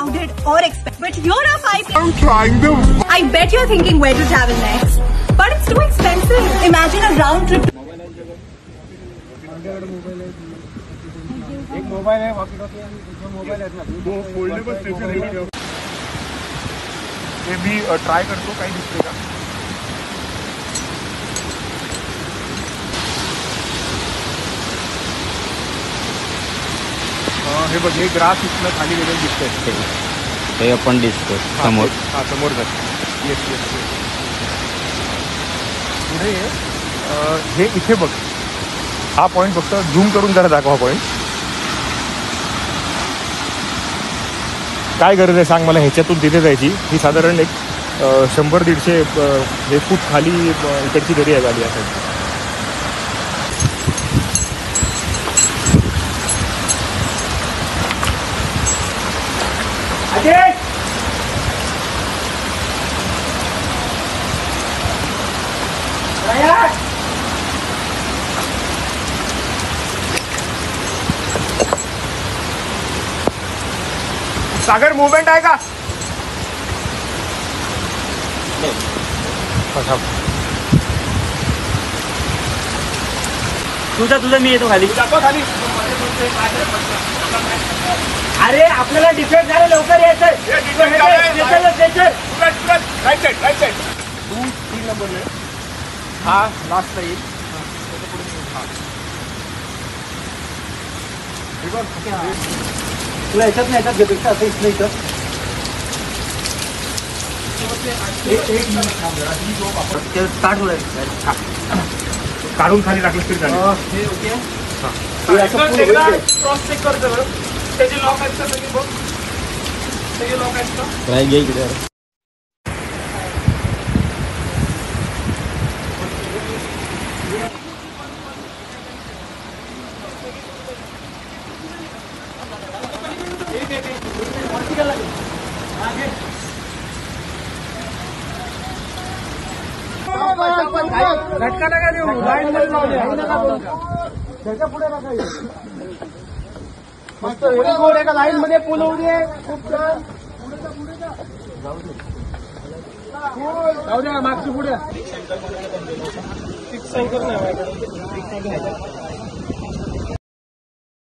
crowded or expensive. But here are 5. I'm trying them. I bet you're thinking where to travel next. But it's too expensive. Imagine a round trip. एक mobile आहे, walkie-talkie आहे, दोन mobile आहेत ना, दो foldable station आहे. हे मी try करतो, काही दिसते का? हे बघ, हे ग्रास इथनं खाली गेलेलं दिसतंय. हे आपण दिसतो समोर. हा समोर जात. Yes yes yes. पुढे हे इथे बघ, हा पॉईंट फक्त झूम करून जरा दाखवा पॉईंट. काय गरज आहे सांग मला ह्याच्यातून तिथे जायची? ही साधारण एक 100-150 हे फूट खाली इकडची दरी आहे गाडी असायची. सागर मूवमेंट आहे का? तुझं मी येतो खाली. खाली. अरे आपल्याला डिफेक्ट झालं, लवकर यायचं. राईट साईड 2-3 नंबर हा लास्टला येईल. तुला याच्यात नाही, याच्यात घेतो असं इथलं इथं. स्टार्ट होईल, काढून खाली टाकलं तरी चालेल. क्रॉस चेक करतो बरं. त्याचे लॉक आहेत का सगळे बघ. त्याचे लॉक आहेत का? काय घे इकडे. झटका नका देऊ, लाईन मध्ये जाऊ. त्याच्या पुढे नका येऊ. मस्त व्हेरी गुड. एका लाईन मध्ये पूल उडी आहे. खूप छान. जाऊ द्या, मागची पुढे.